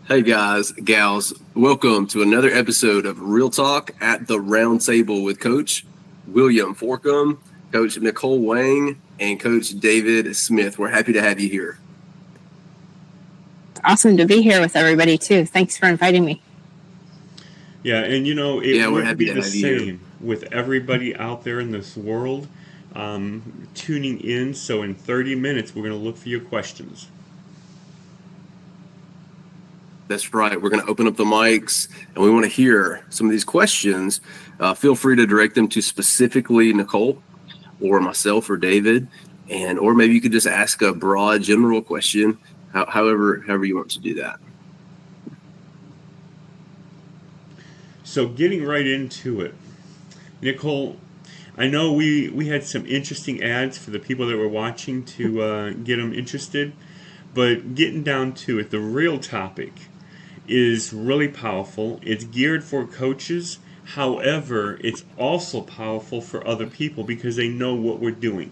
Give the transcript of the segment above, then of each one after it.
Hey guys, gals, welcome to another episode of Real Talk at the Round Table with Coach William Forcum, Coach Nicole Wang, and Coach David Smith. We're happy to have you here. Awesome to be here with everybody too. Thanks for inviting me. Yeah, and it wouldn't be the same with everybody out there in this world tuning in. So in 30 minutes, we're going to look for your questions. That's right. We're going to open up the mics and we want to hear some of these questions. Feel free to direct them to specifically Nicole or myself or David, or maybe you could just ask a broad general question, however you want to do that. So getting right into it, Nicole, I know we had some interesting ads for the people that were watching to get them interested, but getting down to it, the real topic is really powerful. It's geared for coaches. However, it's also powerful for other people because they know what we're doing.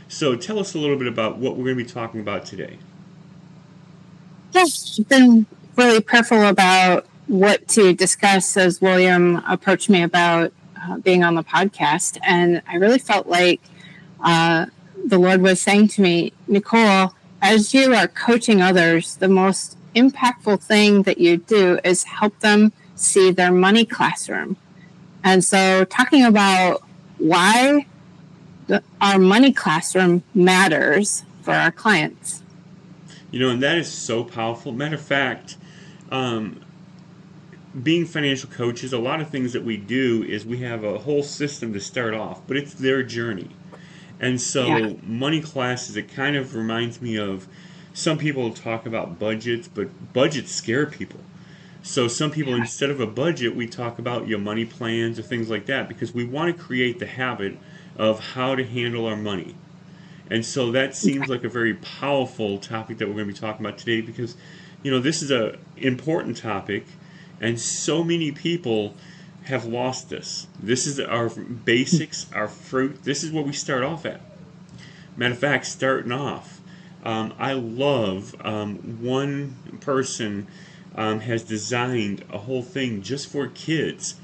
So tell us a little bit about what we're going to be talking about today. Yes, I've been really careful about what to discuss as William approached me about being on the podcast. And I really felt like the Lord was saying to me, Nicole, as you are coaching others, the most impactful thing that you do is help them see their money classroom. And so talking about why our money classroom matters for our clients. And that is so powerful. Matter of fact, being financial coaches, a lot of things that we do is we have a whole system to start off, but it's their journey. And so money classes, it kind of reminds me of some people talk about budgets, but budgets scare people. So some people, instead of a budget, we talk about your money plans or things like that because we want to create the habit of how to handle our money. And so that seems like a very powerful topic that we're going to be talking about today because, this is an important topic and so many people have lost this. This is our basics, our fruit. This is what we start off at. Matter of fact, starting off, I love one person has designed a whole thing just for kids.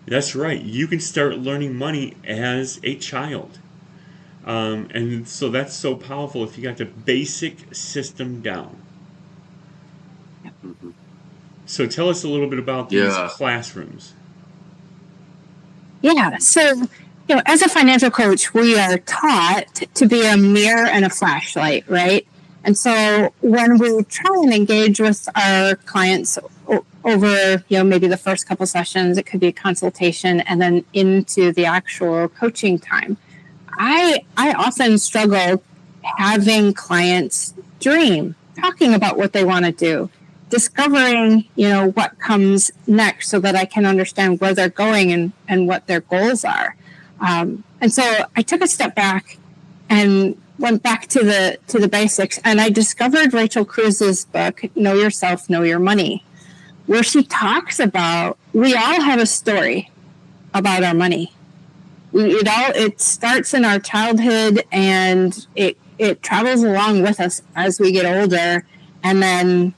That's right. You can start learning money as a child. And so that's so powerful if you got the basic system down. So tell us a little bit about these classrooms. Yeah. So, as a financial coach, we are taught to be a mirror and a flashlight, right? And so when we try and engage with our clients over, maybe the first couple sessions, it could be a consultation and then into the actual coaching time, I often struggle having clients dream, talking about what they want to do, discovering, what comes next so that I can understand where they're going and what their goals are. And so I took a step back and went back to the basics, and I discovered Rachel Cruz's book, Know Yourself, Know Your Money, where she talks about we all have a story about our money. It starts in our childhood and it travels along with us as we get older, and then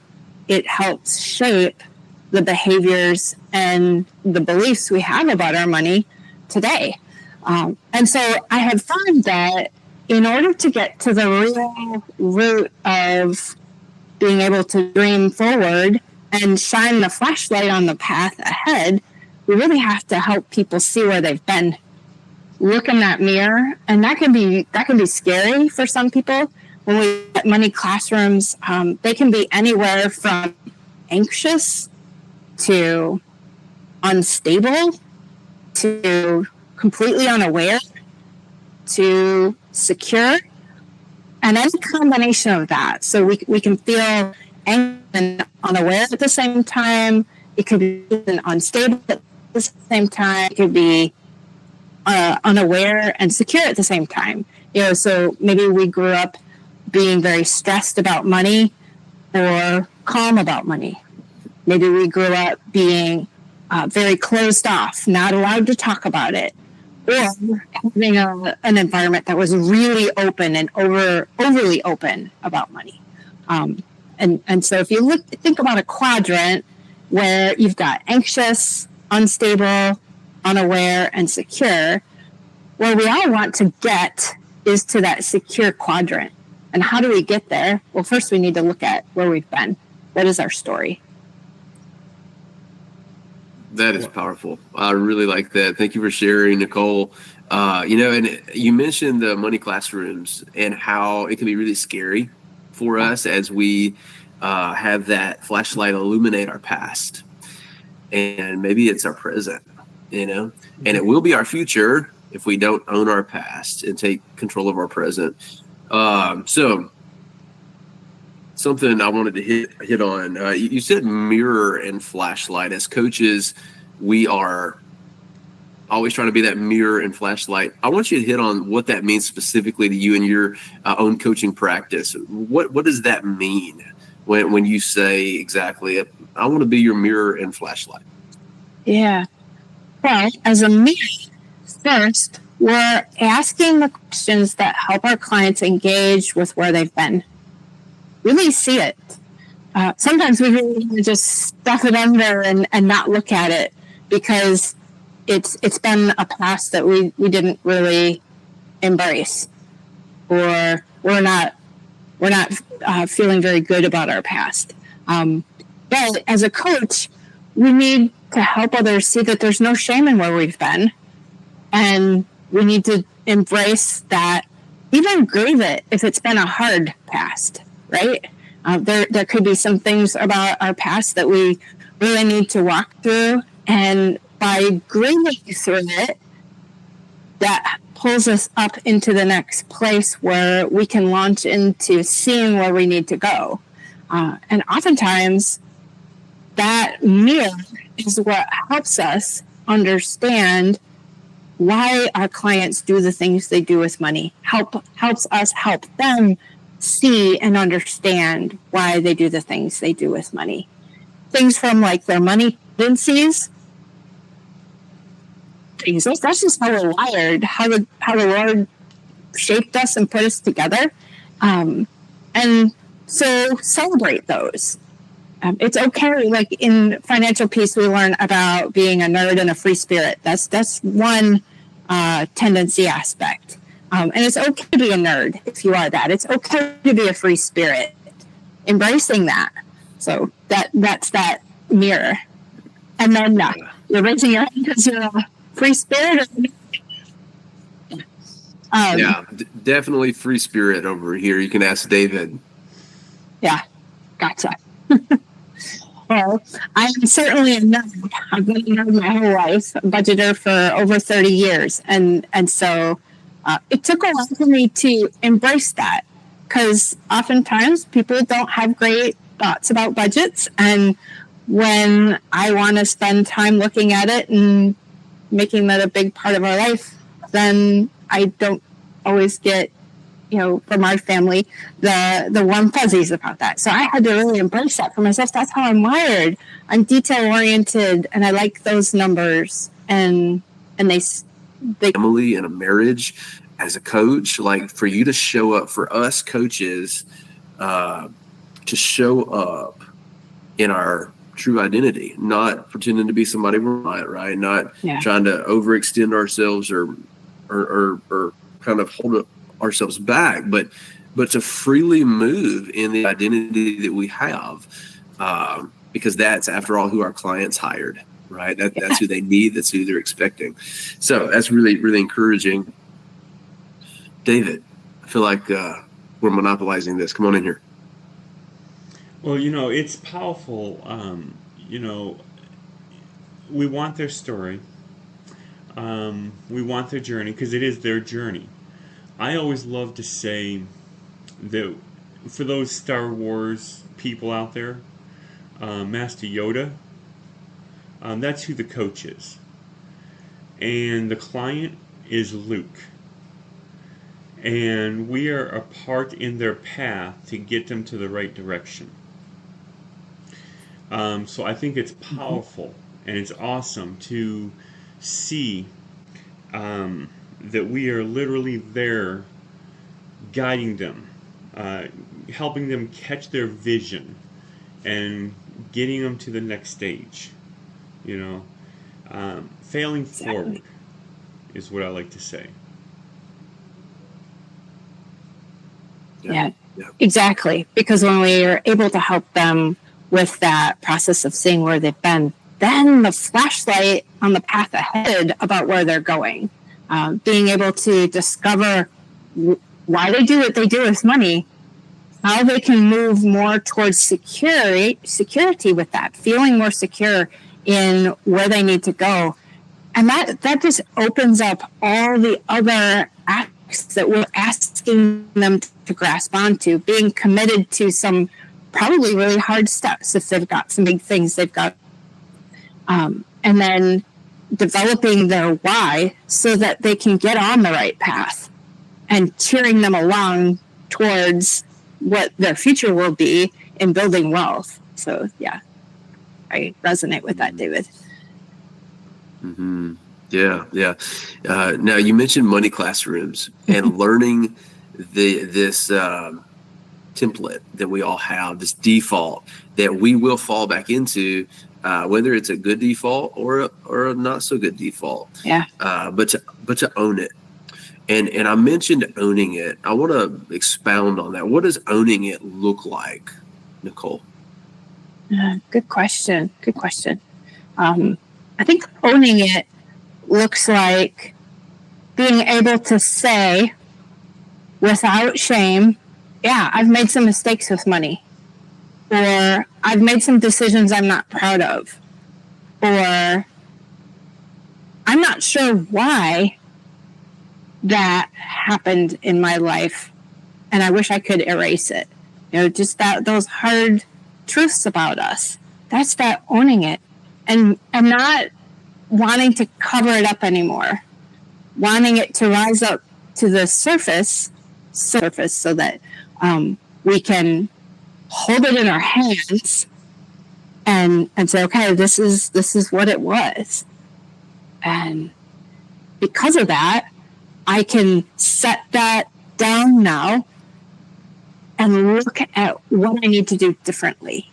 it helps shape the behaviors and the beliefs we have about our money today. And so I have found that in order to get to the real root of being able to dream forward and shine the flashlight on the path ahead, we really have to help people see where they've been. Look in that mirror, and that can be scary for some people. When we get money classrooms, they can be anywhere from anxious to unstable to completely unaware to secure, and any combination of that. So we can feel anxious and unaware at the same time. It could be unstable at the same time. It could be unaware and secure at the same time. So maybe we grew up being very stressed about money or calm about money. Maybe we grew up being very closed off, not allowed to talk about it, or having an environment that was really open and overly open about money. And so if you think about a quadrant where you've got anxious, unstable, unaware, and secure, where we all want to get is to that secure quadrant. And how do we get there? Well, first we need to look at where we've been. What is our story? That is powerful. I really like that. Thank you for sharing, Nicole. And you mentioned the money classrooms and how it can be really scary for us as we have that flashlight illuminate our past. And maybe it's our present, and it will be our future if we don't own our past and take control of our present. So something I wanted to hit on, you said mirror and flashlight. As coaches, we are always trying to be that mirror and flashlight. I want you to hit on what that means specifically to you and your own coaching practice. What does that mean when you say exactly, I want to be your mirror and flashlight? Yeah. Well, as a mirror, first, we're asking the questions that help our clients engage with where they've been. Really see it. Sometimes we really want to just stuff it under and not look at it because it's been a past that we didn't really embrace, or we're not feeling very good about our past. But as a coach, we need to help others see that there's no shame in where we've been, and we need to embrace that, even grieve it if it's been a hard past, right? There could be some things about our past that we really need to walk through, and by grieving through it, that pulls us up into the next place where we can launch into seeing where we need to go. And oftentimes, that mirror is what helps us understand why our clients do the things they do with money. Helps us help them see and understand why they do the things they do with money. Things from like their money tendencies. That's just how we're wired, how the Lord shaped us and put us together. And so celebrate those. It's okay. Like in Financial Peace, we learn about being a nerd and a free spirit. That's one tendency aspect. And it's okay to be a nerd if you are that. It's okay to be a free spirit. Embracing that. So that's that mirror. And then you're raising your hand because you're a free spirit. Definitely free spirit over here. You can ask David. Yeah, gotcha. Well, I'm certainly a nerd. I've been a nerd my whole life, a budgeter for over 30 years. And so it took a while for me to embrace that, because oftentimes people don't have great thoughts about budgets. And when I want to spend time looking at it and making that a big part of our life, then I don't always get, from our family, the warm fuzzies about that. So I had to really embrace that for myself. That's how I'm wired. I'm detail oriented, and I like those numbers. And they family and a marriage as a coach, like for you to show up, for us coaches, to show up in our true identity, not pretending to be somebody we're not, right? Not trying to overextend ourselves or kind of hold ourselves back, but to freely move in the identity that we have, because that's, after all, who our clients hired, right? That's who they need. That's who they're expecting. So that's really, really encouraging. David, I feel like we're monopolizing this. Come on in here. Well, it's powerful. We want their story. We want their journey, because it is their journey. I always love to say that for those Star Wars people out there, Master Yoda, that's who the coach is. And the client is Luke. And we are a part in their path to get them to the right direction. So I think it's powerful and it's awesome to see that we are literally there guiding them helping them catch their vision and getting them to the next stage. Failing forward is what I like to say. Yeah, exactly. Because when we are able to help them with that process of seeing where they've been, then the flashlight on the path ahead about where they're going, being able to discover why they do what they do with money, how they can move more towards security with that, feeling more secure in where they need to go. And that just opens up all the other acts that we're asking them to grasp onto, being committed to some probably really hard steps if they've got some big things they've got. And then developing their why so that they can get on the right path and cheering them along towards what their future will be in building wealth. So, yeah, I resonate with that, David. Mm-hmm. Yeah. Now, you mentioned money classrooms and learning this template that we all have, this default that we will fall back into, whether it's a good default or a not so good default. Yeah. But to own it. And I mentioned owning it. I want to expound on that. What does owning it look like, Nicole? Good question. I think owning it looks like being able to say without shame, yeah, I've made some mistakes with money, or I've made some decisions I'm not proud of, or I'm not sure why that happened in my life and I wish I could erase it. Just those hard truths about us. That's that owning it and not wanting to cover it up anymore, wanting it to rise up to the surface so that we can hold it in our hands and say, okay, this is what it was. And because of that, I can set that down now and look at what I need to do differently.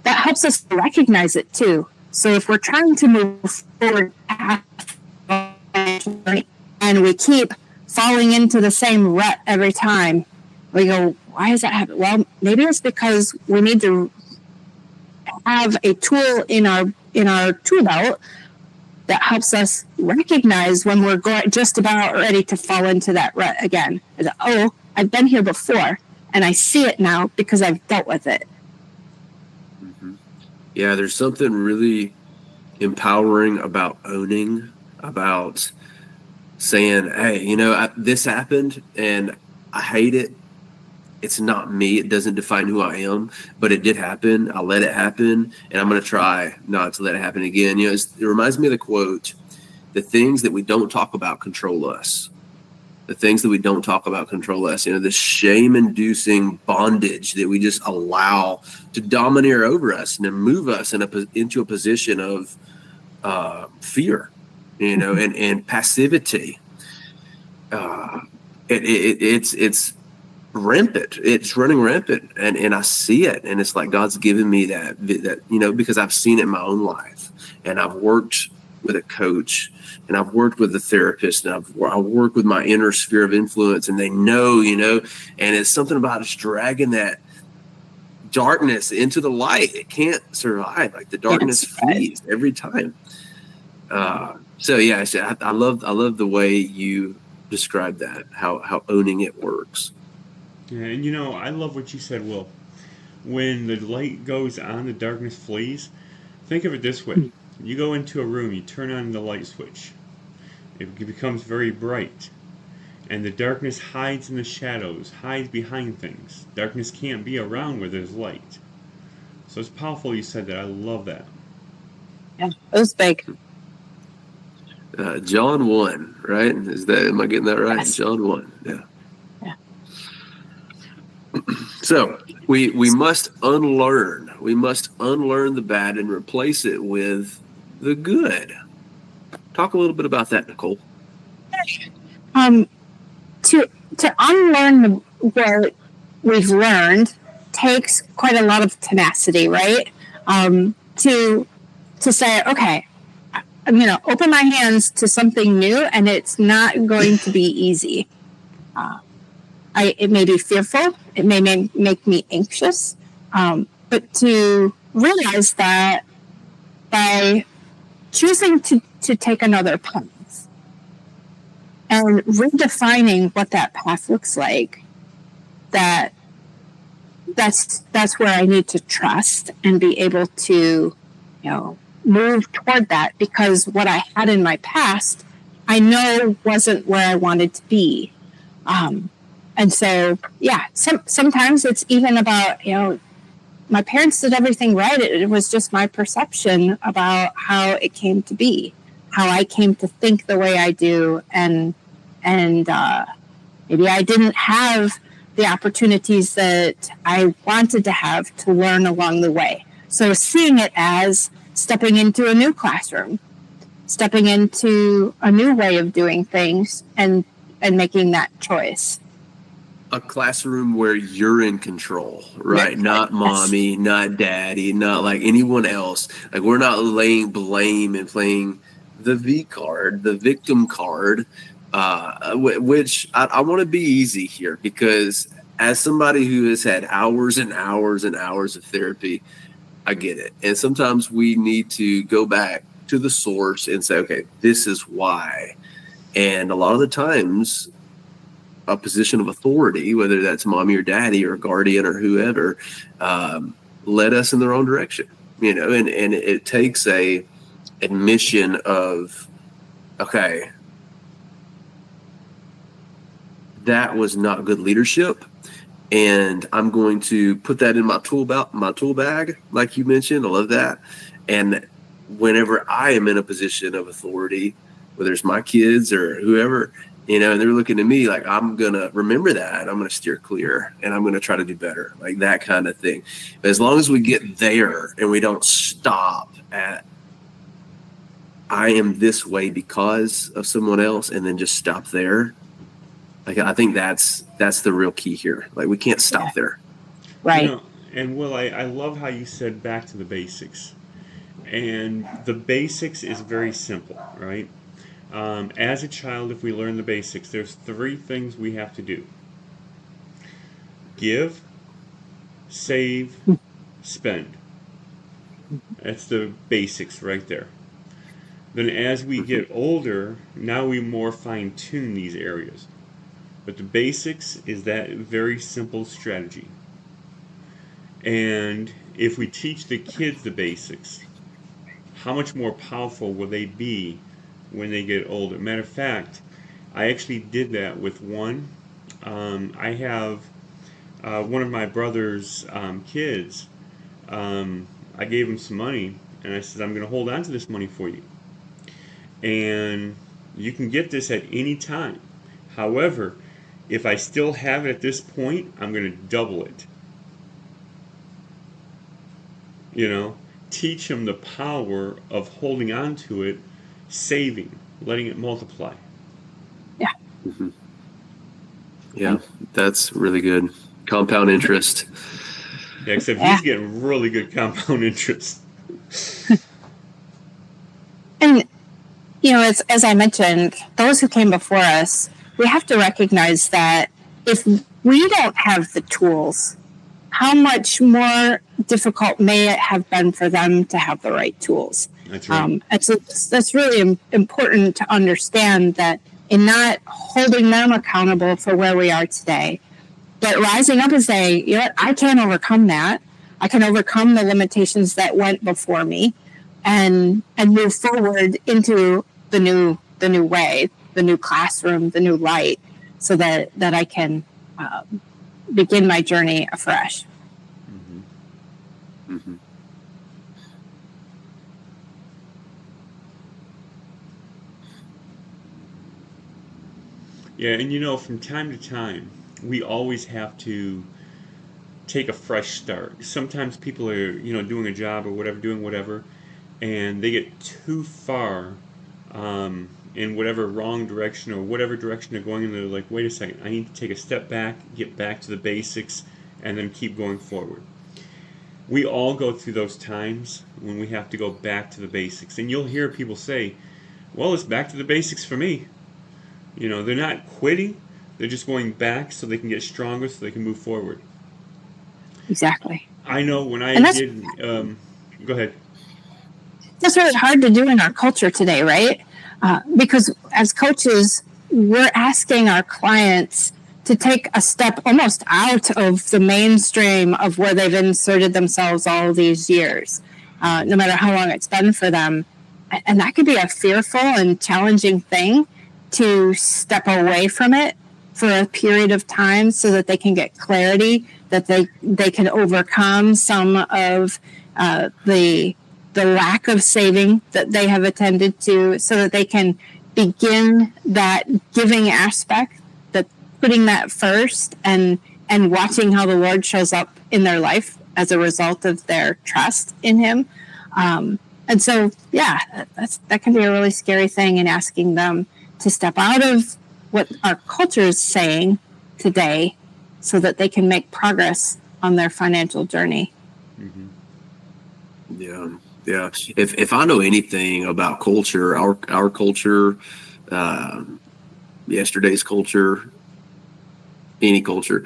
That helps us recognize it too. So if we're trying to move forward and we keep falling into the same rut every time, we go, why does that happen? Well, maybe it's because we need to have a tool in our tool belt that helps us recognize when we're just about ready to fall into that rut again. Oh, I've been here before, and I see it now because I've dealt with it. Mm-hmm. Yeah, there's something really empowering about owning, about saying, hey, this happened, and I hate it. It's not me. It doesn't define who I am, but it did happen. I let it happen, and I'm going to try not to let it happen again. It reminds me of the quote, the things that we don't talk about control us. The things that we don't talk about control us. The shame-inducing bondage that we just allow to domineer over us and to move us into a position of fear, and passivity. It's rampant. It's running rampant, and I see it, and it's like God's given me that because I've seen it in my own life, and I've worked with a coach, and I've worked with a therapist, and I work with my inner sphere of influence, and they know, and it's something about us dragging that darkness into the light. It can't survive. Like the darkness flees every time. So yeah, I love the way you describe that, how owning it works. Yeah, and I love what you said, Will. When the light goes on, the darkness flees. Think of it this way. You go into a room, you turn on the light switch. It becomes very bright. And the darkness hides in the shadows, hides behind things. Darkness can't be around where there's light. So it's powerful you said that. I love that. Yeah, it was big. John 1, right? Am I getting that right? Yes. John 1, yeah. So we must unlearn. We must unlearn the bad and replace it with the good. Talk a little bit about that, Nicole. To unlearn we've learned takes quite a lot of tenacity, right? To say, okay, I'm going to open my hands to something new, and it's not going to be easy. It may be fearful. It may make me anxious. But to realize that by choosing to take another path and redefining what that path looks like, that's where I need to trust and be able to, move toward that, because what I had in my past, I know wasn't where I wanted to be. And so, sometimes it's even about, my parents did everything right. It was just my perception about how it came to be, how I came to think the way I do. And maybe I didn't have the opportunities that I wanted to have to learn along the way. So seeing it as stepping into a new classroom, stepping into a new way of doing things, and making that choice. A classroom where you're in control, right? Not mommy, not daddy, not like anyone else. Like, we're not laying blame and playing the V card, the victim card, which I want to be easy here, because as somebody who has had hours and hours and hours of therapy, I get it. And sometimes we need to go back to the source and say, okay, this is why. And a lot of the times, a position of authority, whether that's mommy or daddy or guardian or whoever, led us in the wrong direction, and it takes a admission of, okay, that was not good leadership, and I'm going to put that in my tool bag, like you mentioned. I love that. And whenever I am in a position of authority, whether it's my kids or whoever, and they're looking at me like, I'm going to remember that. I'm going to steer clear, and I'm going to try to do better, like that kind of thing. But as long as we get there and we don't stop at, I am this way because of someone else, and then just stop there. Like, I think that's the real key here. Like, we can't stop there. Right. And Will, I love how you said back to the basics. And the basics is very simple, right? As a child, if we learn the basics, there's 3 things we have to do: give, save, spend. That's the basics right there. Then as we get older, now we more fine-tune these areas. But the basics is that very simple strategy. And if we teach the kids the basics, how much more powerful will they be when they get older? Matter of fact, I actually did that with one. I have one of my brother's kids. I gave him some money, and I said, I'm going to hold on to this money for you. And you can get this at any time. However, if I still have it at this point, I'm going to double it. Teach them the power of holding on to it, saving, letting it multiply. Yeah. Mm-hmm. Yeah, that's really good. Compound interest. Yeah, except he's getting really good compound interest. And, as I mentioned, those who came before us, we have to recognize that if we don't have the tools, how much more difficult may it have been for them to have the right tools? That's right. That's really important to understand, that in not holding them accountable for where we are today, but rising up and saying, I can overcome that. I can overcome the limitations that went before me, and move forward into the new way, the new classroom, the new light, so that I can begin my journey afresh. Mm-hmm. Mm-hmm. Yeah, and from time to time, we always have to take a fresh start. Sometimes people are, doing a job or whatever, doing whatever, and they get too far in whatever wrong direction or whatever direction they're going in. They're like, wait a second, I need to take a step back, get back to the basics, and then keep going forward. We all go through those times when we have to go back to the basics. And you'll hear people say, well, it's back to the basics for me. You know, they're not quitting, they're just going back so they can get stronger, so they can move forward. Exactly. I know when I did, go ahead. That's really hard to do in our culture today, right? Because as coaches, we're asking our clients to take a step almost out of the mainstream of where they've inserted themselves all these years, no matter how long it's been for them. And that could be a fearful and challenging thing, to step away from it for a period of time so that they can get clarity, that they can overcome some of the lack of saving that they have attended to, so that they can begin that giving aspect, that putting that first and watching how the Lord shows up in their life as a result of their trust in Him. And so, yeah, that can be a really scary thing, in asking them to step out of what our culture is saying today so that they can make progress on their financial journey. Mm-hmm. Yeah. If I know anything about culture, our culture, yesterday's culture, any culture,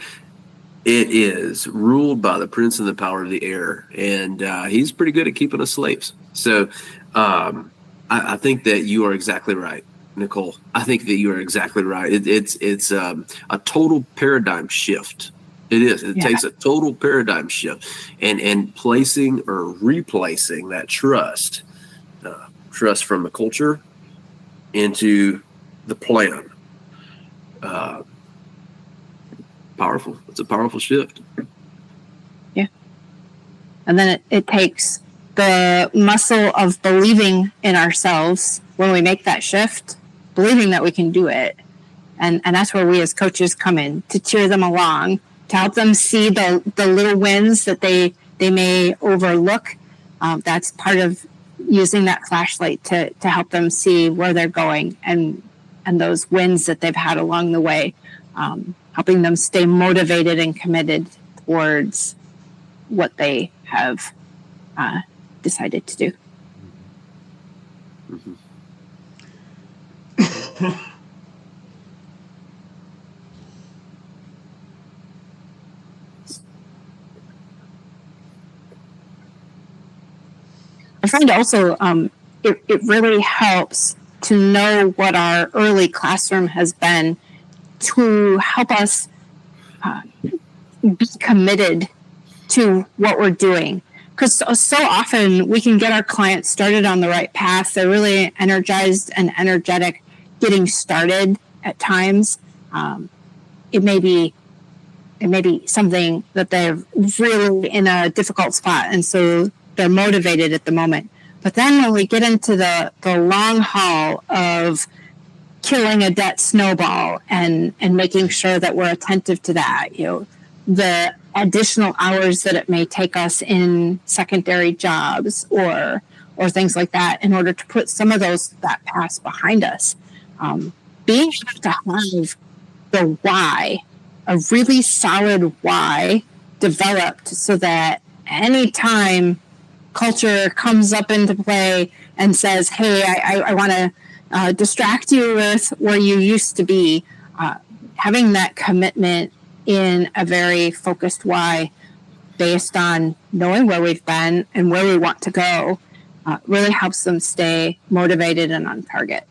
it is ruled by the prince and the power of the air, and he's pretty good at keeping us slaves. So I think that you are exactly right, Nicole. I think that you are exactly right. It's a total paradigm shift. It is. It takes a total paradigm shift, and placing or replacing that trust from the culture into the plan. Powerful. It's a powerful shift. Yeah. And then it takes the muscle of believing in ourselves when we make that shift, believing that we can do it. And that's where we as coaches come in, to cheer them along, to help them see the little wins that they may overlook. That's part of using that flashlight to help them see where they're going and those wins that they've had along the way, helping them stay motivated and committed towards what they have decided to do. Mm-hmm. I find also it really helps to know what our early classroom has been, to help us be committed to what we're doing. Because so often we can get our clients started on the right path. They're really energized and energetic getting started at times. It may be something that they're really in a difficult spot, and so they're motivated at the moment. But then when we get into the long haul of killing a debt snowball and making sure that we're attentive to that, the additional hours that it may take us in secondary jobs or things like that, in order to put some of that past behind us, being able to have the why, a really solid why developed, so that anytime culture comes up into play and says, hey, I want to distract you with where you used to be, having that commitment in a very focused why, based on knowing where we've been and where we want to go, really helps them stay motivated and on target.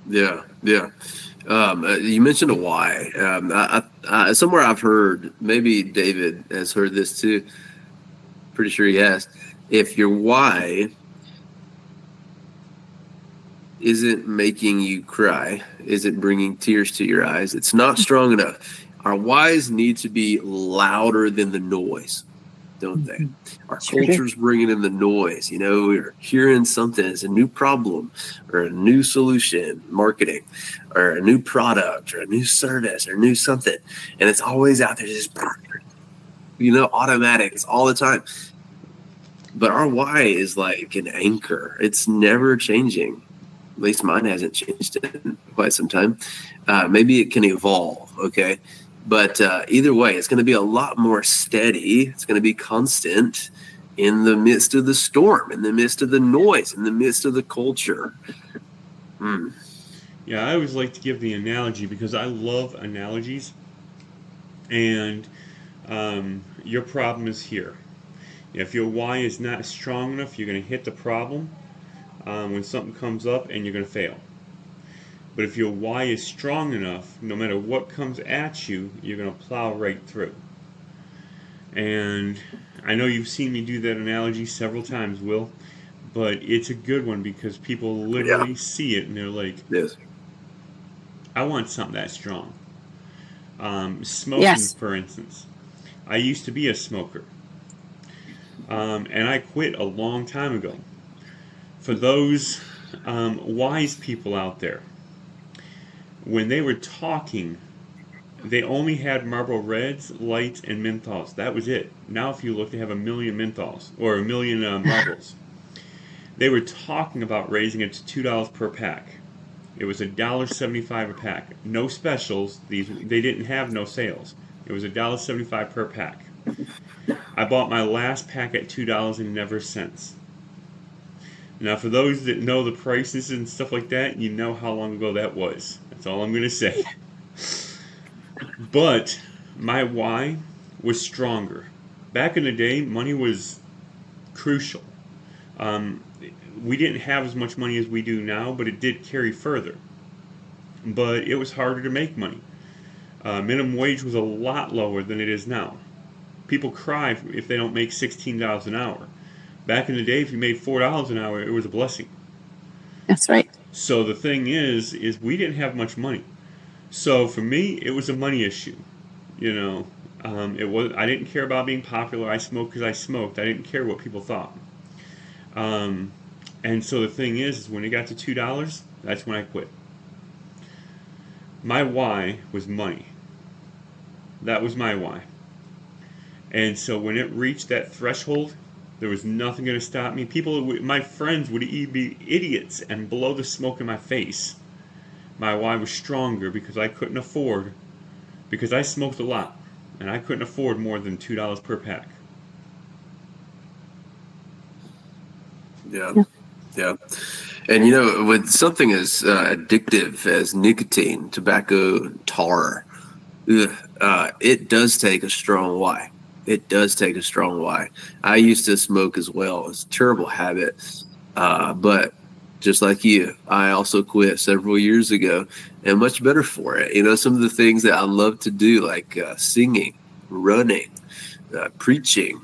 Yeah. You mentioned a why. I somewhere I've heard, maybe David has heard this too. Pretty sure he has. If your why isn't making you cry, isn't bringing tears to your eyes, it's not strong enough. Our whys need to be louder than the noise, don't they? Our culture's bringing in the noise. We're hearing something as a new problem or a new solution, marketing, or a new product or a new service or new something. And it's always out there, just automatic. It's all the time. But our why is like an anchor. It's never changing. At least mine hasn't changed in quite some time. Maybe it can evolve, okay? But either way, it's going to be a lot more steady. It's going to be constant in the midst of the storm, in the midst of the noise, in the midst of the culture. Yeah, I always like to give the analogy because I love analogies. And your problem is here. If your why is not strong enough, you're going to hit the problem when something comes up and you're going to fail. But if your why is strong enough, no matter what comes at you, you're going to plow right through. And I know you've seen me do that analogy several times, Will, but it's a good one because people literally see it and they're like, Yes. I want something that strong. Smoking, for instance. I used to be a smoker. And I quit a long time ago. For those wise people out there, when they were talking, they only had Marlboro Reds, Lights, and Menthols. That was it. Now if you look, they have 1 million Menthols, or 1 million Marlboros. They were talking about raising it to $2 per pack. It was $1.75 a pack. No specials. They didn't have no sales. It was $1.75 per pack. I bought my last pack at $2 and never since. Now, for those that know the prices and stuff like that, you know how long ago that was. That's all I'm going to say. But my why was stronger. Back in the day, money was crucial. We didn't have as much money as we do now, but it did carry further. But it was harder to make money. Minimum wage was a lot lower than it is now. People cry if they don't make $16 an hour. Back in the day, if you made $4 an hour, it was a blessing. That's right. So the thing is we didn't have much money. So for me, it was a money issue. You know, it was. I didn't care about being popular. I smoked because I smoked. I didn't care what people thought. And so the thing is when it got to $2, that's when I quit. My why was money. That was my why. And so when it reached that threshold, there was nothing going to stop me. My friends would be idiots and blow the smoke in my face. My why was stronger because I couldn't afford, because I smoked a lot, and I couldn't afford more than $2 per pack. Yeah. And you know, with something as addictive as nicotine, tobacco, tar, it does take a strong why. It does take a strong why. I used to smoke as well. It's a terrible habit. But just like you, I also quit several years ago and much better for it. You know, some of the things that I love to do, like singing, running, preaching,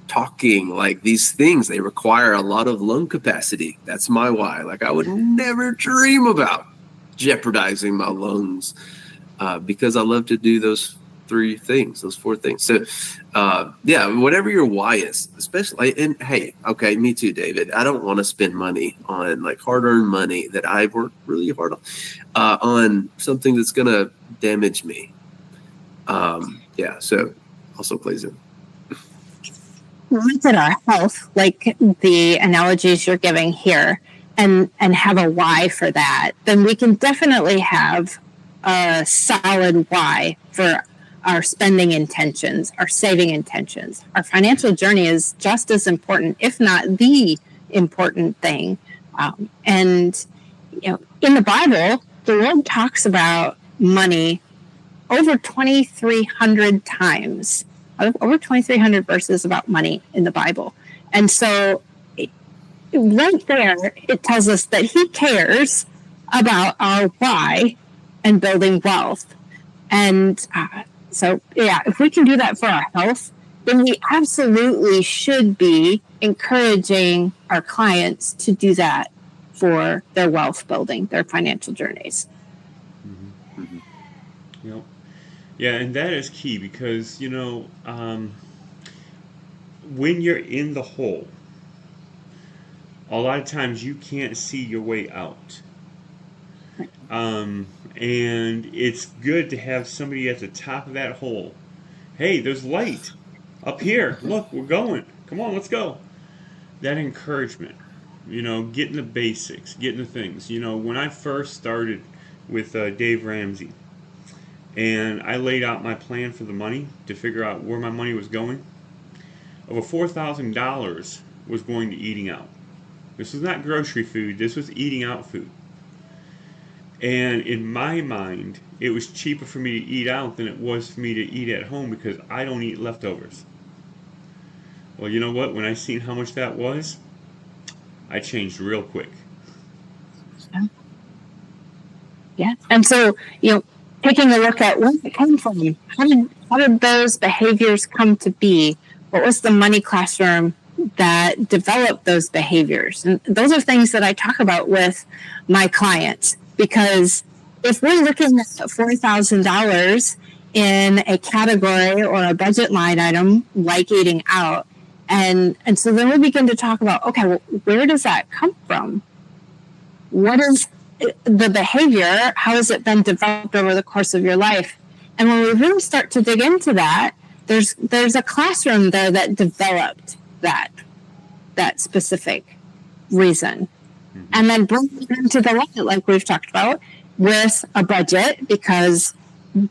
talking, like these things, they require a lot of lung capacity. That's my why. Like I would never dream about jeopardizing my lungs because I love to do those those 4 things. So whatever your why is, especially, and hey, okay, me too, David. I don't want to spend money on like hard-earned money that I've worked really hard on something that's going to damage me. So also plays in. Look at our health, like the analogies you're giving here, and have a why for that, then we can definitely have a solid why for our spending intentions, our saving intentions. Our financial journey is just as important, if not the important thing. And you know, in the Bible, the Lord talks about money over 2,300 times. Over 2,300 verses about money in the Bible. And so right there, it tells us that he cares about our why and building wealth. And if we can do that for our health, then we absolutely should be encouraging our clients to do that for their wealth building, their financial journeys. Mm-hmm. Mm-hmm. Yep. Yeah, and that is key because, you know, when you're in the hole, a lot of times you can't see your way out. And it's good to have somebody at the top of that hole. Hey, there's light up here. Look, we're going. Come on, let's go. That encouragement. getting the basics, getting the things. When I first started with Dave Ramsey, and I laid out my plan for the money to figure out where my money was going, over $4,000 was going to eating out. This was not grocery food, this was eating out food. And in my mind, it was cheaper for me to eat out than it was for me to eat at home because I don't eat leftovers. Well, you know what? When I seen how much that was, I changed real quick. Yeah. And so, taking a look at where it came from, how did those behaviors come to be? What was the money classroom that developed those behaviors? And those are things that I talk about with my clients, because if we're looking at $4,000 in a category or a budget line item like eating out, and so then we begin to talk about, okay, well, where does that come from? What is the behavior? How has it been developed over the course of your life? And when we really start to dig into that, there's a classroom there that developed that specific reason. Mm-hmm. And then bring it into the light, like we've talked about, with a budget, because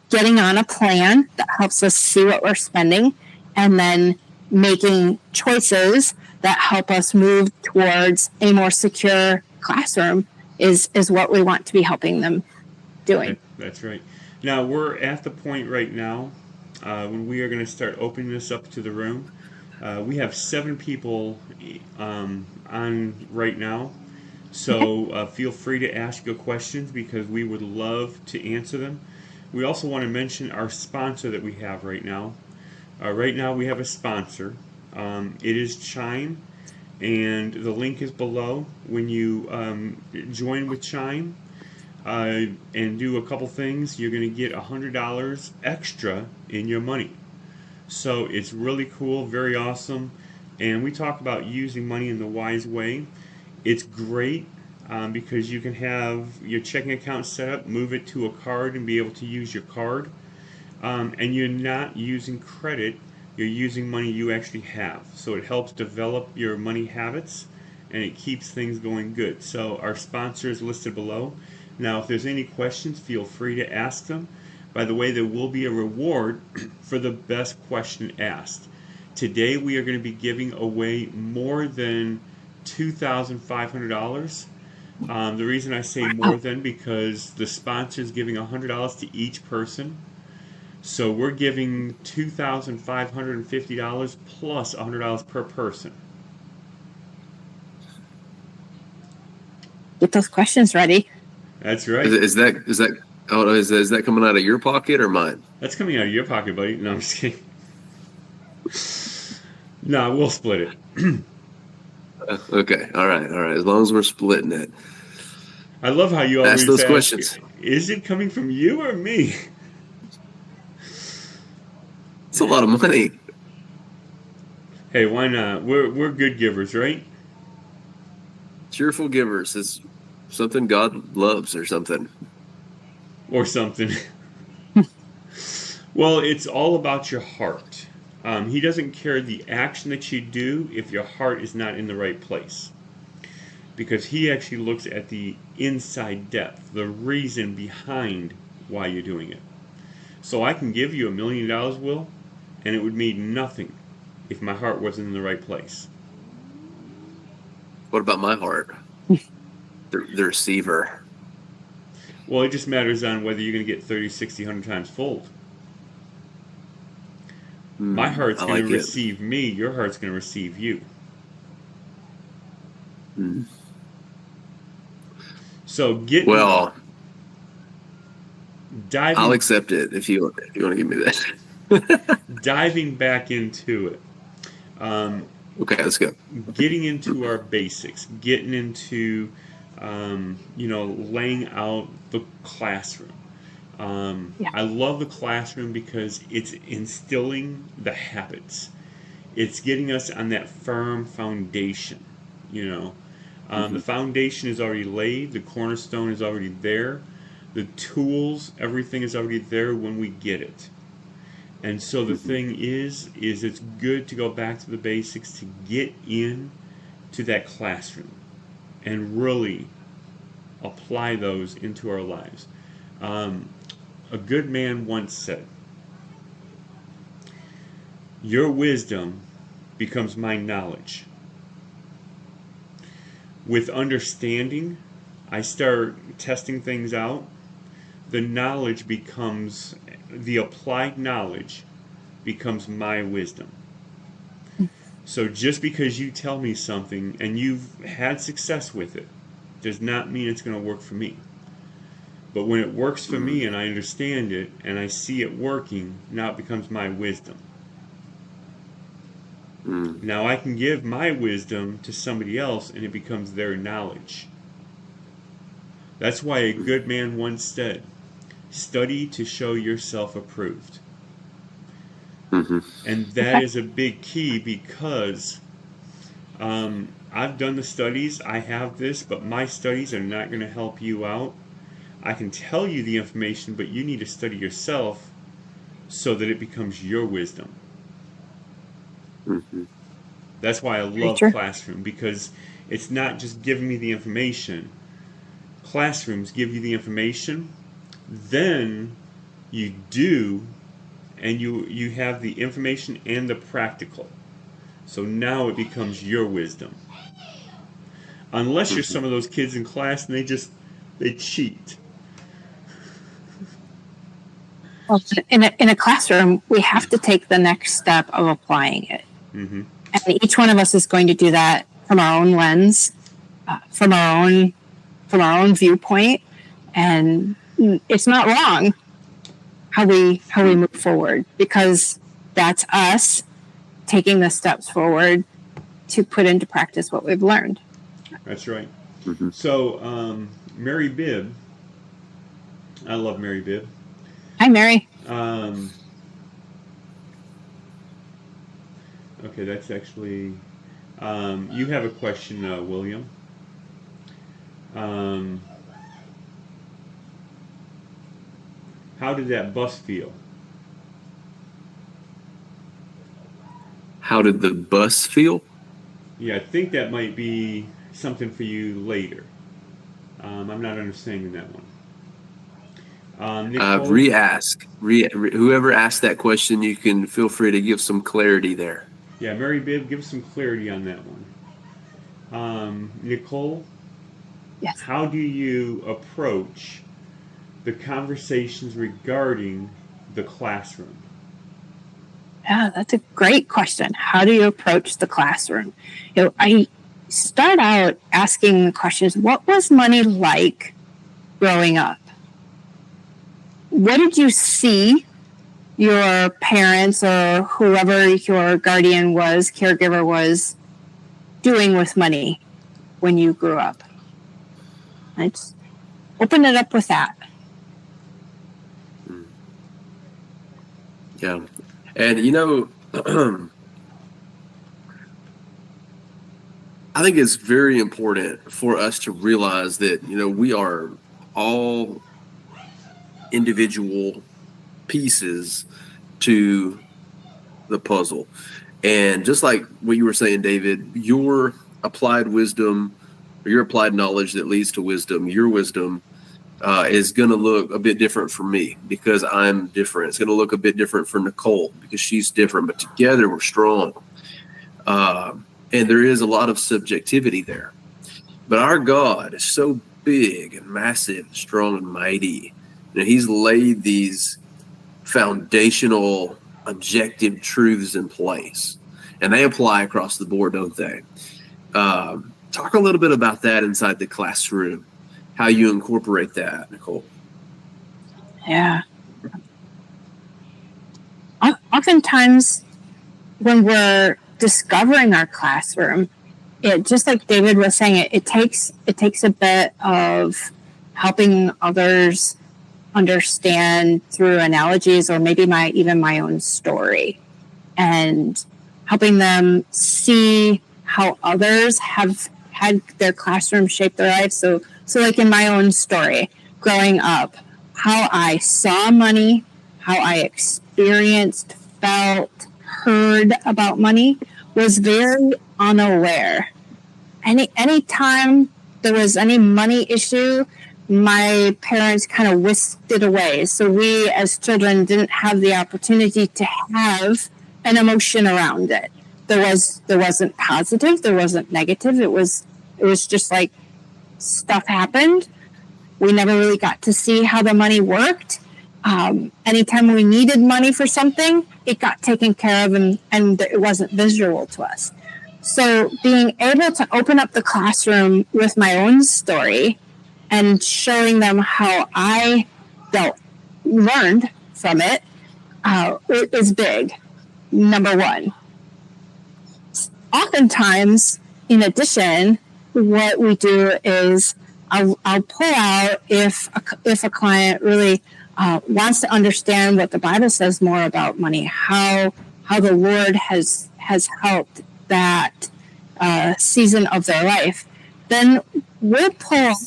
getting on a plan that helps us see what we're spending, and then making choices that help us move towards a more secure classroom is what we want to be helping them doing. That's right. Now we're at the point right now when we are going to start opening this up to the room. We have 7 people on right now, so feel free to ask your questions because we would love to answer them. We also want to mention our sponsor that we have right now. Right now we have a sponsor. It is Chime, and the link is below. When you join with Chime and do a couple things, you're going to get $100 extra in your money. So it's really cool, very awesome, and we talk about using money in the wise way. It's great because you can have your checking account set up, move it to a card, and be able to use your card. And you're not using credit, you're using money you actually have. So it helps develop your money habits, and it keeps things going good. So our sponsor is listed below. Now, if there's any questions, feel free to ask them. By the way, there will be a reward for the best question asked. Today we are going to be giving away more than $2,500. The reason I say more than, because the sponsor is giving $100 to each person. So we're giving $2,550 plus $100 per person. Get those questions ready. That's right. Is that coming out of your pocket or mine? That's coming out of your pocket, buddy. No, I'm just kidding. No, we'll split it. Okay. All right. As long as we're splitting it. I love how you always ask those questions. Is it coming from you or me? It's a lot of money. Hey, why not? We're good givers, right? Cheerful givers is something God loves or something. Or something. Well, it's all about your heart. He doesn't care the action that you do if your heart is not in the right place. Because he actually looks at the inside depth, the reason behind why you're doing it. So I can give you $1 million, Will, and it would mean nothing if my heart wasn't in the right place. What about my heart? The receiver. Well, it just matters on whether you're going to get 30, 60, 100 times fold. My heart's going to receive me. Your heart's going to receive you. So diving. I'll accept it if you want to give me that. Diving back into it. Okay, let's go. Getting into our basics. Getting into, laying out the classroom. I love the classroom because it's instilling the habits. It's getting us on that firm foundation, The foundation is already laid. The cornerstone is already there. The tools, everything is already there when we get it. And so the thing is it's good to go back to the basics to get in to that classroom. and really apply those into our lives. A good man once said, "Your wisdom becomes my knowledge. With understanding, I start testing things out. The knowledge becomes, the applied knowledge becomes my wisdom." So just because you tell me something and you've had success with it does not mean it's going to work for me. But when it works for me and I understand it and I see it working, now it becomes my wisdom. Now I can give my wisdom to somebody else and it becomes their knowledge. That's why a good man once said, "Study to show yourself approved." And that is a big key, because I've done the studies, I have this, but my studies are not going to help you out. I can tell you the information, but you need to study yourself so that it becomes your wisdom. That's why I love Classroom, because it's not just giving me the information. Classrooms give you the information, then you do, and you have the information and the practical. So now it becomes your wisdom. Unless you're some of those kids in class and they cheat. Well, in a classroom, we have to take the next step of applying it. And each one of us is going to do that from our own lens, from our own viewpoint, and it's not wrong how we move forward, because that's us taking the steps forward to put into practice what we've learned. That's right. So Mary Bibb, I love Mary Bibb. Hi, Mary. Okay, that's actually, you have a question, William. How did that bus feel? How did the bus feel? Yeah, I think that might be something for you later. I'm not understanding that one. Nicole? Re-ask. Whoever asked that question, you can feel free to give some clarity there. Yeah, Mary Bibb, give some clarity on that one. Nicole? Yes. How do you approach the conversations regarding the classroom? Yeah, that's a great question. How do you approach the classroom? I start out asking the questions, what was money like growing up? What did you see your parents or whoever your guardian was, caregiver was, doing with money when you grew up? Let's open it up with that. Yeah. And, I think it's very important for us to realize that, we are all individual pieces to the puzzle. And just like what you were saying, David, your applied wisdom or your applied knowledge that leads to wisdom, your wisdom is going to look a bit different for me because I'm different. It's going to look a bit different for Nicole because she's different, but together we're strong. And there is a lot of subjectivity there. But our God is so big and massive, strong and mighty. And he's laid these foundational, objective truths in place. And they apply across the board, don't they? Talk a little bit about that inside the classroom, how you incorporate that, Nicole. Yeah. Oftentimes, when we're discovering our classroom, it just like David was saying, it takes a bit of helping others understand through analogies or maybe even my own story, and helping them see how others have had their classroom shape their lives. So like in my own story, growing up, how I saw money, how I experienced, felt, heard about money was very unaware. Anytime there was any money issue, my parents kind of whisked it away. So we as children didn't have the opportunity to have an emotion around it. There wasn't positive, there wasn't negative. It was just like stuff happened. We never really got to see how the money worked. Anytime we needed money for something, it got taken care of, and it wasn't visual to us. So being able to open up the classroom with my own story and showing them how I learned from it is big, number one. Oftentimes, in addition, what we do is I'll pull out if a client really wants to understand what the Bible says more about money, how the Lord has helped that season of their life, then we'll pull out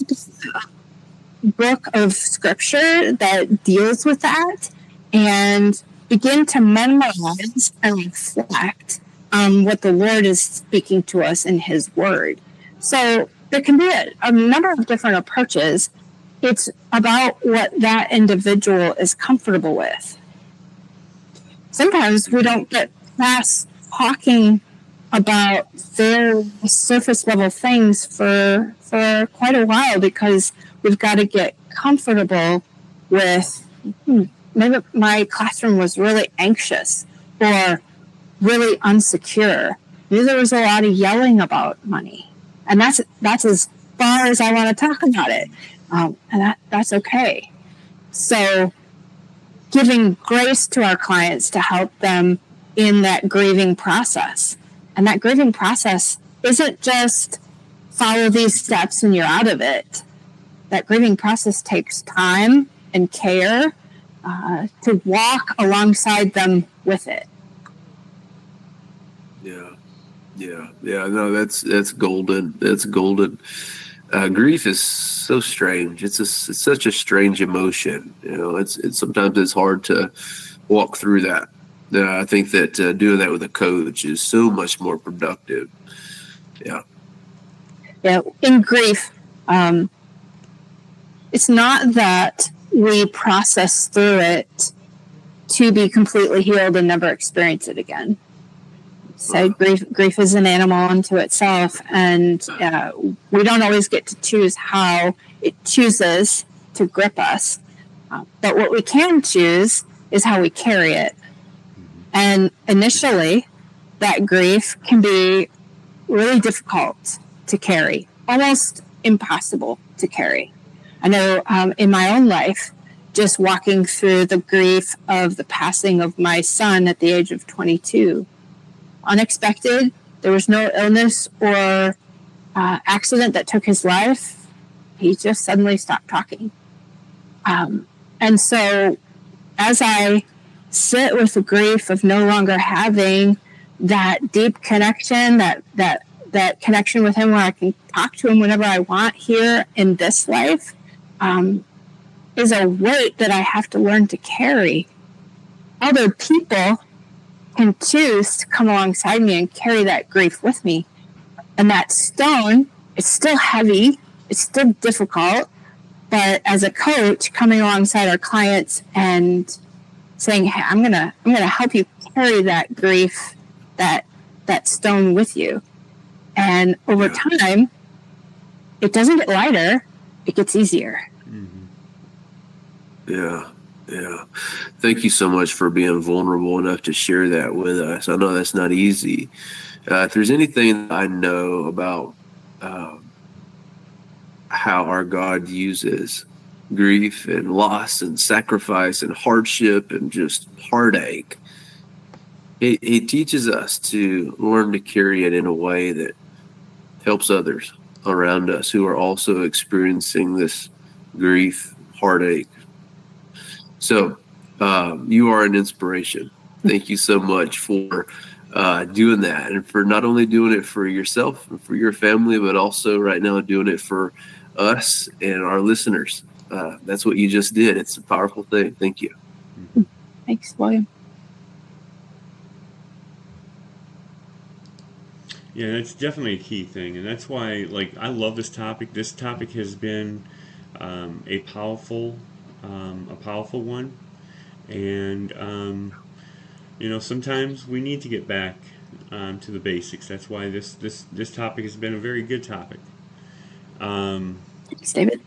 a book of scripture that deals with that and begin to memorize and reflect on what the Lord is speaking to us in His Word. So there can be a number of different approaches. It's about what that individual is comfortable with. Sometimes we don't get past talking about their surface level things for quite a while because we've got to get comfortable with maybe my classroom was really anxious or really unsecure. Maybe there was a lot of yelling about money, and that's as far as I want to talk about it, and that's okay. So giving grace to our clients to help them in that grieving process. And that grieving process isn't just follow these steps and you're out of it. That grieving process takes time and care to walk alongside them with it. Yeah. No, that's golden. That's golden. Grief is so strange. It's such a strange emotion. It's sometimes it's hard to walk through that. I think that doing that with a coach is so much more productive. Yeah. In grief, it's not that we process through it to be completely healed and never experience it again. So grief is an animal unto itself, and we don't always get to choose how it chooses to grip us. But what we can choose is how we carry it. And initially, that grief can be really difficult to carry, almost impossible to carry. I know in my own life, just walking through the grief of the passing of my son at the age of 22, unexpected, there was no illness or accident that took his life. He just suddenly stopped talking. And so as I sit with the grief of no longer having that deep connection, that connection with him where I can talk to him whenever I want here in this life, is a weight that I have to learn to carry. Other people can choose to come alongside me and carry that grief with me. And that stone, it's still heavy, it's still difficult, but as a coach, coming alongside our clients and saying, hey, I'm gonna help you carry that grief, that stone with you. And over time, it doesn't get lighter, it gets easier. Yeah. Thank you so much for being vulnerable enough to share that with us. I know that's not easy. If there's anything that I know about how our God uses grief and loss and sacrifice and hardship and just heartache, he teaches us to learn to carry it in a way that helps others around us who are also experiencing this grief, heartache. So you are an inspiration. Thank you so much for doing that, and for not only doing it for yourself and for your family, but also right now doing it for us and our listeners. That's what you just did. It's a powerful thing. Thank you. Thanks, William. Yeah, that's definitely a key thing, and that's why, like, I love this topic. This topic has been a powerful one, and sometimes we need to get back to the basics. That's why this topic has been a very good topic. Um, Thanks, David.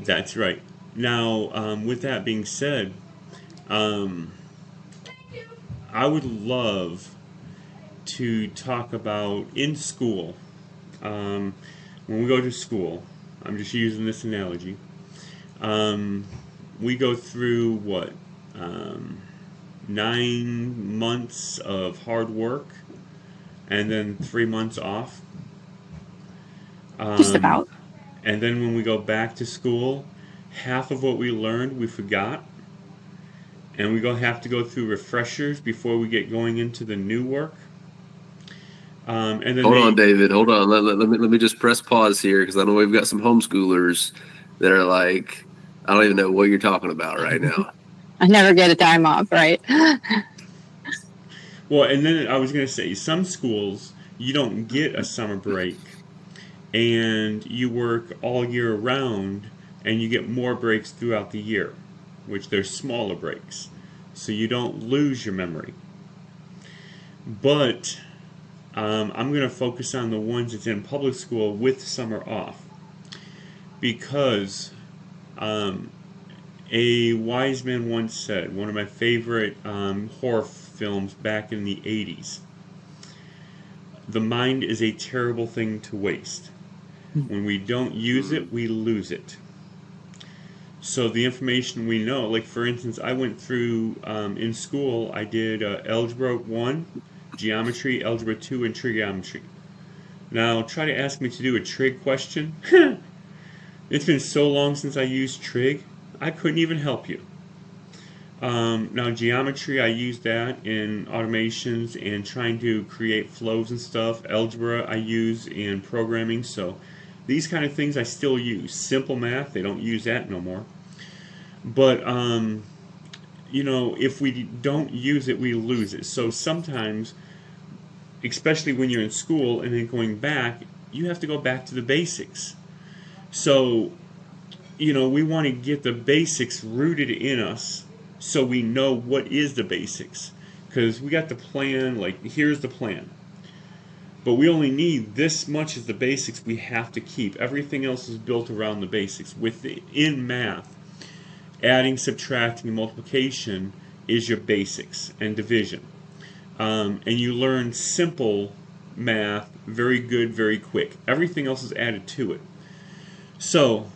that's right. Now, with that being said, um, I would love to talk about in school. Um, when we go to school, I'm just using this analogy. Um, we go through what? Um, 9 months of hard work and then 3 months off. Just Um, about. and then when we go back to school, half of what we learned we forgot. And we have to go through refreshers before we get going into the new work. And then Hold on, David. Hold on. Let me just press pause here because I know we've got some homeschoolers that are like, I don't even know what you're talking about right now. I never get a dime off, right? Well, and then I was going to say, some schools, you don't get a summer break, and you work all year round, and you get more breaks throughout the year, which they're smaller breaks, so you don't lose your memory. But I'm going to focus on the ones that's in public school with summer off, because a wise man once said, one of my favorite horror films back in the 80s, the mind is a terrible thing to waste. When we don't use it, we lose it. So the information we know, like for instance, I went through in school, I did Algebra 1, Geometry, Algebra 2, and Trigonometry. Now try to ask me to do a trig question. It's been so long since I used trig, I couldn't even help you. Now geometry, I use that in automations and trying to create flows and stuff. Algebra, I use in programming. So these kind of things I still use. Simple math, they don't use that no more. But if we don't use it, we lose it. So sometimes, especially when you're in school and then going back, you have to go back to the basics. So we want to get the basics rooted in us so we know what is the basics. Because we got the plan, like here's the plan. But we only need this much as the basics we have to keep. Everything else is built around the basics. In math, adding, subtracting, and multiplication is your basics, and division. And you learn simple math very good, very quick. Everything else is added to it. So,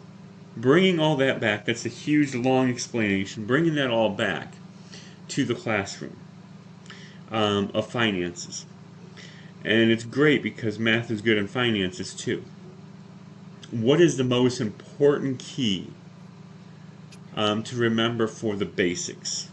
bringing all that back, that's a huge, long explanation, bringing that all back to the classroom of finances. And it's great because math is good in finances too. What is the most important key to remember for the basics?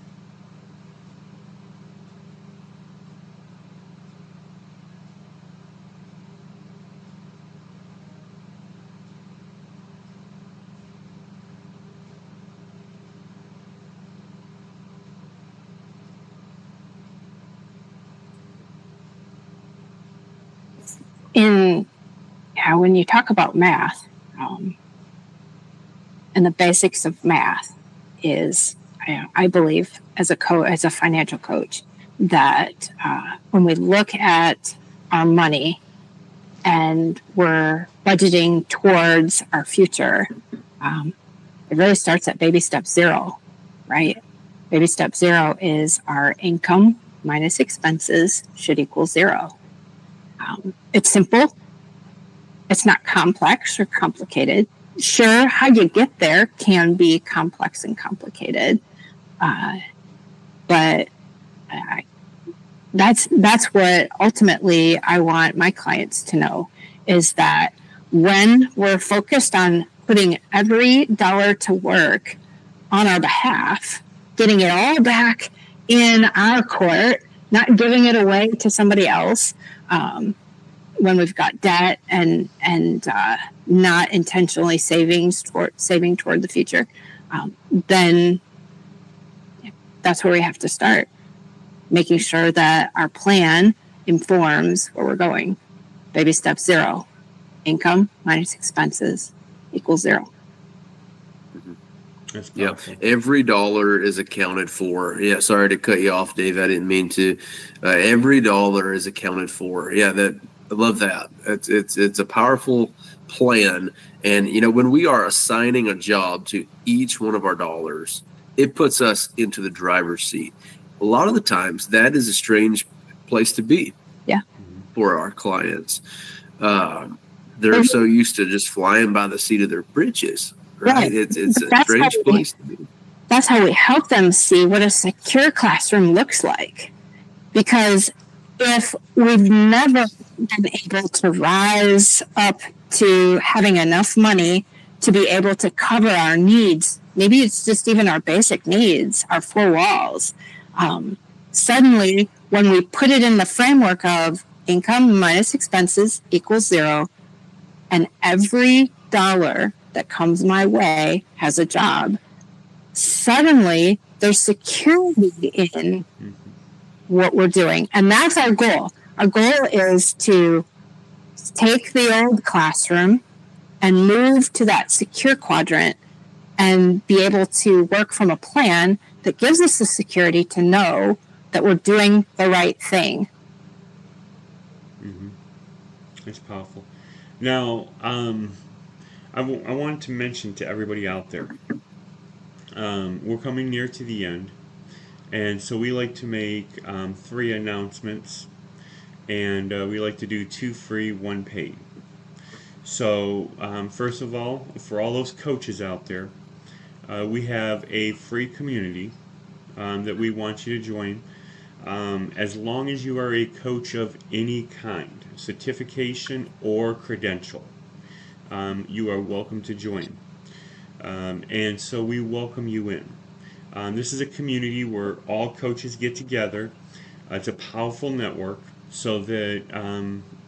When you talk about math, and the basics of math is, I believe, as a financial coach, that when we look at our money and we're budgeting towards our future, it really starts at baby step 0, right? Baby step 0 is our income minus expenses should equal 0. It's simple. It's not complex or complicated. Sure, how you get there can be complex and complicated, but that's what ultimately I want my clients to know, is that when we're focused on putting every dollar to work on our behalf, getting it all back in our court, not giving it away to somebody else, when we've got debt and not intentionally saving toward the future, then that's where we have to start, making sure that our plan informs where we're going. Baby step 0, income minus expenses equals 0. That's Yeah, powerful. every dollar is accounted for. Yeah, sorry to cut you off, Dave. I didn't mean to. Every dollar is accounted for. Yeah, I love that. It's a powerful plan. And when we are assigning a job to each one of our dollars, it puts us into the driver's seat. A lot of the times, that is a strange place to be. Yeah. For our clients, they're so used to just flying by the seat of their britches. Right? It's a strange place to be. That's how we help them see what a secure classroom looks like. Because if we've never been able to rise up to having enough money to be able to cover our needs, maybe it's just even our basic needs, our 4 walls. Suddenly, when we put it in the framework of income minus expenses equals 0, and every dollar that comes my way has a job, suddenly there's security in what we're doing. And that's our goal. Our goal is to take the old classroom and move to that secure quadrant and be able to work from a plan that gives us the security to know that we're doing the right thing. That's powerful. Now, I wanted to mention to everybody out there, we're coming near to the end, and so we like to make 3 announcements, and we like to do 2 free, 1 paid. So, first of all, for all those coaches out there, we have a free community that we want you to join. As long as you are a coach of any kind, certification or credential, you are welcome to join. And so we welcome you in. This is a community where all coaches get together. It's a powerful network so that,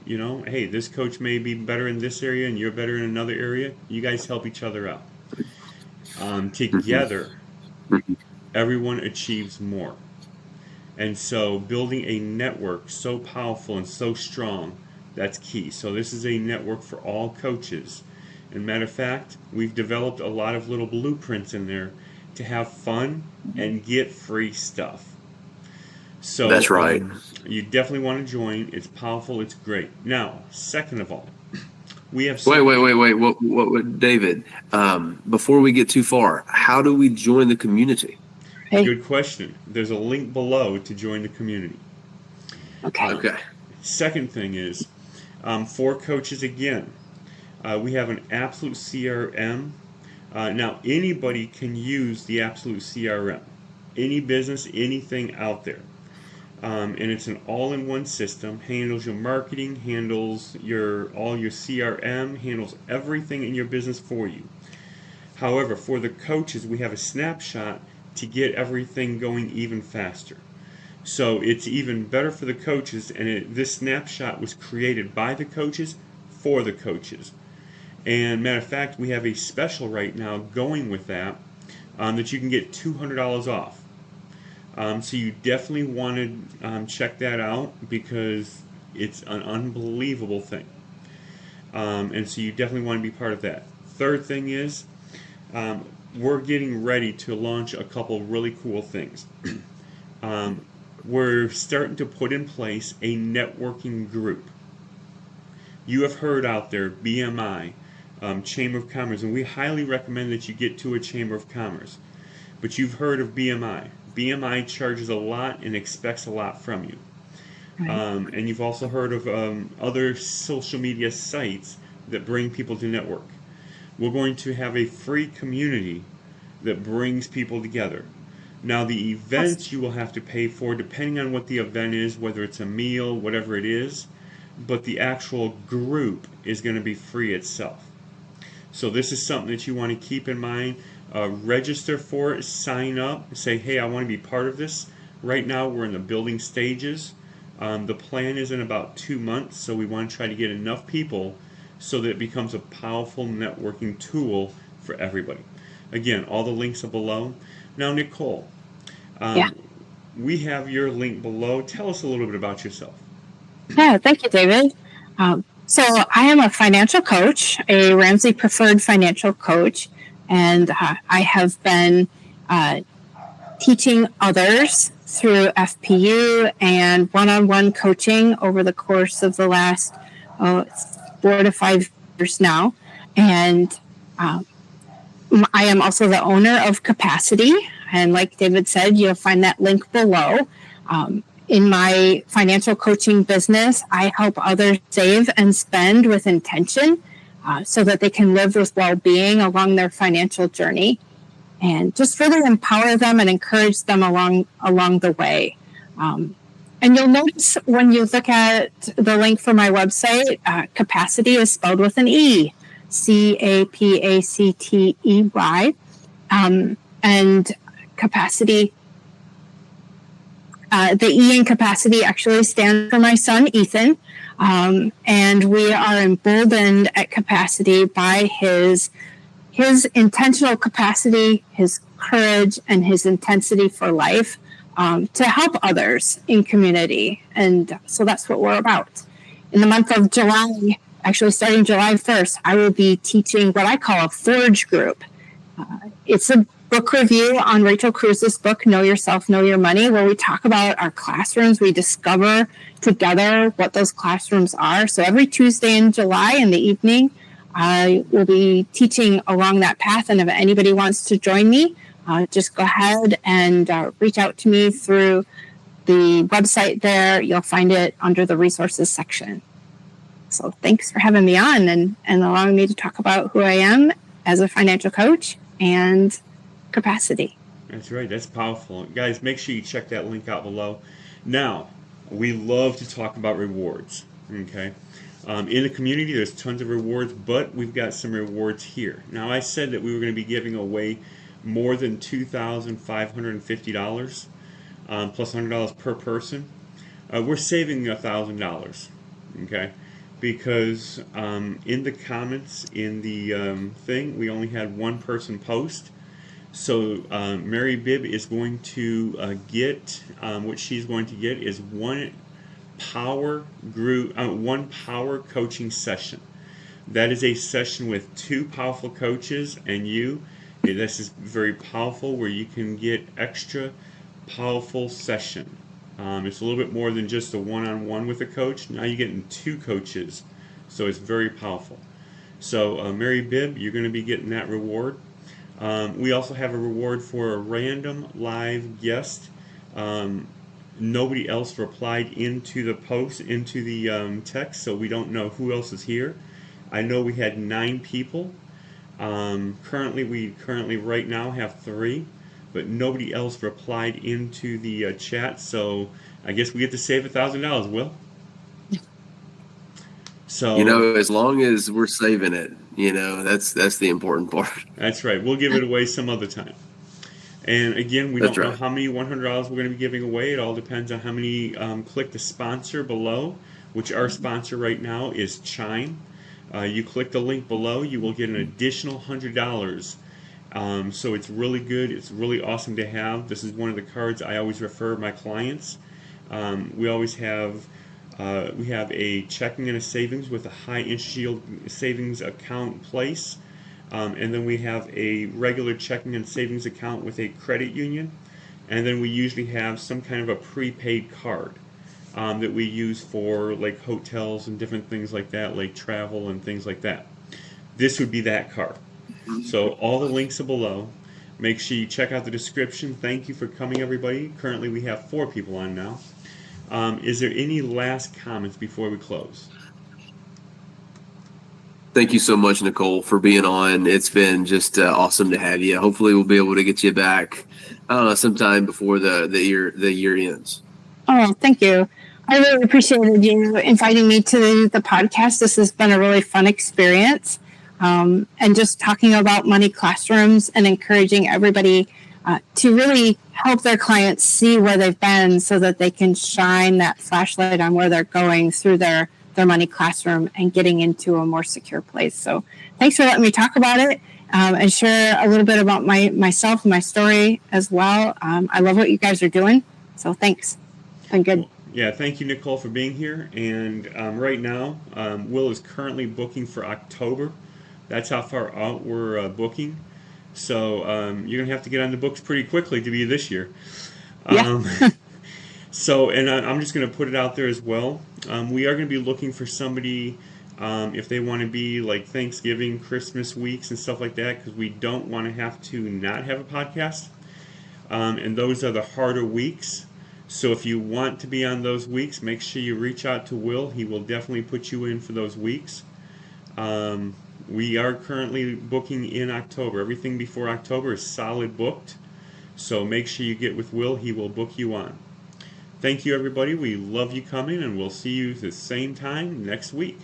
hey, this coach may be better in this area and you're better in another area. You guys help each other out. Together, everyone achieves more. And so building a network so powerful and so strong, that's key. So this is a network for all coaches. And matter of fact, we've developed a lot of little blueprints in there to have fun and get free stuff. So that's right. You definitely want to join. It's powerful. It's great. Now, second of all, we have... Wait. What, David, before we get too far, how do we join the community? Good question. There's a link below to join the community. Okay. Second thing is, for coaches again, we have an Absolute CRM. Now, anybody can use the Absolute CRM. Any business, anything out there. And it's an all-in-one system. Handles your marketing, handles all your CRM, handles everything in your business for you. However, for the coaches, we have a snapshot to get everything going even faster. So it's even better for the coaches, and this snapshot was created by the coaches for the coaches. And matter of fact, we have a special right now going with that you can get $200 off. So you definitely want to check that out because it's an unbelievable thing. And so you definitely want to be part of that. Third thing is, we're getting ready to launch a couple really cool things. We're starting to put in place a networking group. You have heard out there BMI, Chamber of Commerce, and we highly recommend that you get to a Chamber of Commerce. But you've heard of BMI. BMI charges a lot and expects a lot from you. Right. And you've also heard of other social media sites that bring people to network. We're going to have a free community that brings people together. Now, the events you will have to pay for, depending on what the event is, whether it's a meal, whatever it is, but the actual group is going to be free itself. So this is something that you want to keep in mind. Register for it, sign up, say, hey, I want to be part of this. Right now, we're in the building stages. The plan is in about 2 months, so we want to try to get enough people so that it becomes a powerful networking tool for everybody. Again, all the links are below. Now, Nicole, we have your link below. Tell us a little bit about yourself. Yeah, thank you, David. So I am a financial coach, a Ramsey Preferred financial coach, and I have been teaching others through FPU and one-on-one coaching over the course of the last 4 to 5 years now. And I am also the owner of Capacity. And like David said, you'll find that link below. In my financial coaching business, I help others save and spend with intention so that they can live with well-being along their financial journey, and just really empower them and encourage them along the way. And you'll notice when you look at the link for my website, Capacity is spelled with an E, CAPACTEY. And Capacity, the E in Capacity actually stands for my son, Ethan. And we are emboldened at Capacity by his intentional capacity, his courage, and his intensity for life to help others in community. And so that's what we're about. In the month of July, actually starting July 1st, I will be teaching what I call a Forge group. It's a book review on Rachel Cruz's book, Know Yourself, Know Your Money, where we talk about our classrooms. We discover together what those classrooms are. So every Tuesday in July in the evening, I will be teaching along that path. And if anybody wants to join me, just go ahead and reach out to me through the website there. You'll find it under the resources section. So thanks for having me on and allowing me to talk about who I am as a financial coach and Capacity. That's right. That's powerful. Guys, make sure you check that link out below. Now, we love to talk about rewards. Okay. In the community, there's tons of rewards, but we've got some rewards here. Now, I said that we were going to be giving away more than $2,550 plus $100 per person. We're saving $1,000. Okay. Because in the comments in the thing, we only had one person post. So Mary Bibb is going to get, what she's going to get is one power coaching session. That is a session with two powerful coaches and you. This is very powerful, where you can get extra powerful session. It's a little bit more than just a one-on-one with a coach. Now you're getting two coaches, so it's very powerful. So Mary Bibb, you're going to be getting that reward. We also have a reward for a random live guest. Nobody else replied into the post, into the text, so we don't know who else is here. I know we had 9 people. Currently right now have 3, but nobody else replied into the chat, so I guess we get to save $1,000, Will. So, as long as we're saving it, that's the important part. That's right. We'll give it away some other time. And again, we don't know how many $100 we're going to be giving away. It all depends on how many click the sponsor below, which our sponsor right now is Chime. You click the link below, you will get an additional $100. So it's really good. It's really awesome to have. This is one of the cards I always refer my clients. We always have a checking and a savings with a high interest yield savings account place. And then we have a regular checking and savings account with a credit union. And then we usually have some kind of a prepaid card that we use for like hotels and different things like that, like travel and things like that. This would be that card. So all the links are below. Make sure you check out the description. Thank you for coming, everybody. Currently we have 4 people on now. Is there any last comments before we close? Thank you so much, Nicole, for being on. It's been just awesome to have you. Hopefully we'll be able to get you back sometime before the year ends. Oh, thank you. I really appreciated you inviting me to the podcast. This has been a really fun experience. And just talking about money classrooms and encouraging everybody to really help their clients see where they've been so that they can shine that flashlight on where they're going through their money classroom and getting into a more secure place. So thanks for letting me talk about it and share a little bit about myself and my story as well. I love what you guys are doing. So thanks. Been good. Yeah, thank you, Nicole, for being here. And right now, Will is currently booking for October. That's how far out we're booking. So you're going to have to get on the books pretty quickly to be this year. Yeah. Um, and I'm just going to put it out there as well. We are going to be looking for somebody if they want to be like Thanksgiving, Christmas weeks, and stuff like that, because we don't want to have to not have a podcast. And those are the harder weeks. So if you want to be on those weeks, make sure you reach out to Will. He will definitely put you in for those weeks. We are currently booking in October. Everything before October is solid booked. So make sure you get with Will. He will book you on. Thank you, everybody. We love you coming, and we'll see you the same time next week.